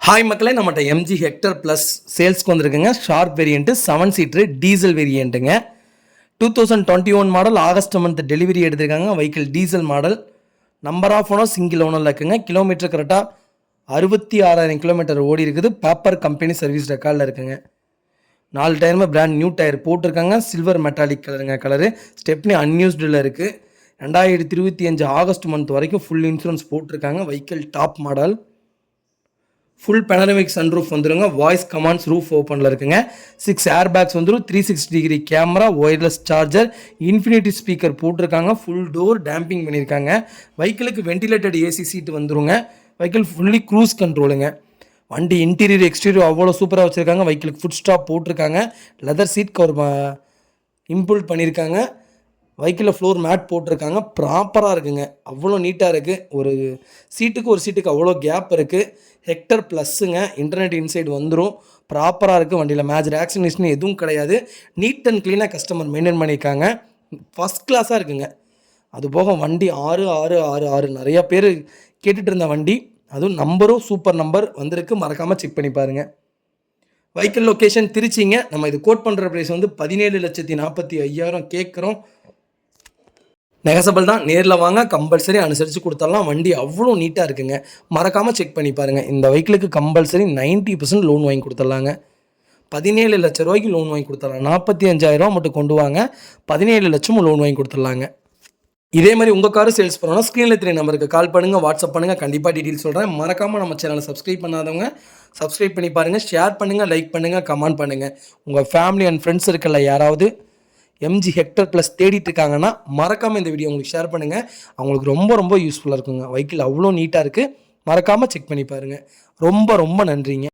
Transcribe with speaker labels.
Speaker 1: Hi மக்களே, நம்மகிட்ட MG hectare plus சேல்ஸ்க்கு வந்திருக்குங்க. ஷார்ப் வேரியண்ட்டு 7 சீட்ரு டீசல் வேரியண்ட்டுங்க. 2021 மாடல் ஆகஸ்ட் மந்த் டெலிவரி எடுத்திருக்காங்க. Vehicle diesel model. Number of owner single ஓனரில் இருக்குங்க. கிலோமீட்டர் கரெக்டாக 66,000 கிலோமீட்டர் ஓடி இருக்குது. பேப்பர் கம்பெனி சர்வீஸ் ரெக்கார்டில் இருக்குங்க. 4 டயருமே பிராண்ட் நியூ டயர் போட்டிருக்காங்க. சில்வர் மெட்டாலிக் கலருங்க. கலரு ஸ்டெப்னி அன்யூஸ்டில் இருக்குது. 2025 ஆகஸ்ட் மந்த் வரைக்கும் ஃபுல் இன்சூரன்ஸ் போட்டிருக்காங்க. Vehicle top model. Full panoramic sunroof வந்துடுங்க. வாய்ஸ் கமாண்ட்ஸ் ரூஃப் ஓப்பனில் இருக்குங்க. 6 ஏர் பேக்ஸ் வந்துடும். 360 degree camera, wireless charger, infinity speaker போட்டிருக்காங்க. ஃபுல் டோர் டேம்பிங் பண்ணியிருக்காங்க. வெஹிக்கிளுக்கு வென்டிலேட்டட் ஏசி சீட்டு வந்துருங்க. வெஹிக்கிள் ஃபுல்லி க்ரூஸ் கண்ட்ரோலுங்க. வண்டி இன்டீரியர் எக்ஸ்டீரியர் அவ்வளோ சூப்பராக வச்சுருக்காங்க. வெஹிக்கிளுக்கு ஃபுட் ஸ்டாப் போட்டிருக்காங்க. லெதர் சீட் கவர் இம்போர்ட் பண்ணியிருக்காங்க. வெஹிக்கிளில் ஃப்ளோர் மேட் போட்டிருக்காங்க. ப்ராப்பராக இருக்குங்க. அவ்வளோ நீட்டாக இருக்குது. ஒரு சீட்டுக்கு அவ்வளோ கேப் இருக்குது. ஹெக்டர் ப்ளஸ்ஸுங்க. இன்டர்நெட் இன்சைட் வந்துடும். ப்ராப்பராக இருக்குது. வண்டியில் மேஜர் ஆக்சிடென்ட் எதுவும் கிடையாது. நீட் அண்ட் க்ளீனாக கஸ்டமர் மெயின்டைன் பண்ணியிருக்காங்க. ஃபஸ்ட் கிளாஸாக இருக்குங்க. அதுபோக வண்டி 6666 நிறையா பேர் கேட்டுட்டு இருந்த வண்டி. அதுவும் நம்பரும் சூப்பர் நம்பர் வந்திருக்கு. மறக்காமல் செக் பண்ணி பாருங்கள். வெஹிக்கிள் லொக்கேஷன் திருச்சிங்க. நம்ம இது கோட் பண்ணுற ப்ரைஸ் வந்து 17,45,000 கேட்குறோம். நெகசபிள் தான். நேரில் வாங்க, கம்பல்சரி அனுசரித்து கொடுத்துடலாம். வண்டி அவ்வளோ நீட்டாக இருக்குங்க. மறக்காமல் செக் பண்ணி பாருங்கள். இந்த வெஹிக்கிளுக்கு கம்பல்சரி 90% லோன் வாங்கி கொடுத்துடலாங்க. 17 லட்ச ரூபாய்க்கு லோன் வாங்கி கொடுத்துடலாம். 45,000 மட்டும் கொண்டு வாங்க, 17 லட்சமும் லோன் வாங்கி கொடுத்துடலாங்க. இதே மாதிரி உங்கள் காரு சேல்ஸ் பண்ணணும்னா ஸ்க்ரீனில் 3 நம்பருக்கு கால் பண்ணுங்கள், வாட்ஸ்அப் பண்ணுங்கள். கண்டிப்பாக டீட்டெயில் சொல்கிறேன். மறக்காமல் நம்ம சேனலை சப்ஸ்கிரைப் பண்ணாதவங்க சப்ஸ்கிரைப் பண்ணி பாருங்கள். ஷேர் பண்ணுங்கள், லைக் பண்ணுங்கள், கமெண்ட் பண்ணுங்கள். உங்கள் ஃபேமிலி அண்ட் ஃப்ரெண்ட்ஸ் இருக்கல யாராவது எம்ஜி ஹெக்டர் ப்ளஸ் தேடிட்டு இருக்காங்கன்னா மறக்காமல் இந்த வீடியோ உங்களுக்கு ஷேர் பண்ணுங்கள். அவங்களுக்கு ரொம்ப ரொம்ப யூஸ்ஃபுல்லாக இருக்குங்க. வெஹிக்கிள் அவ்வளோ நீட்டாக இருக்குது. மறக்காமல் செக் பண்ணி பாருங்கள். ரொம்ப ரொம்ப நன்றிங்க.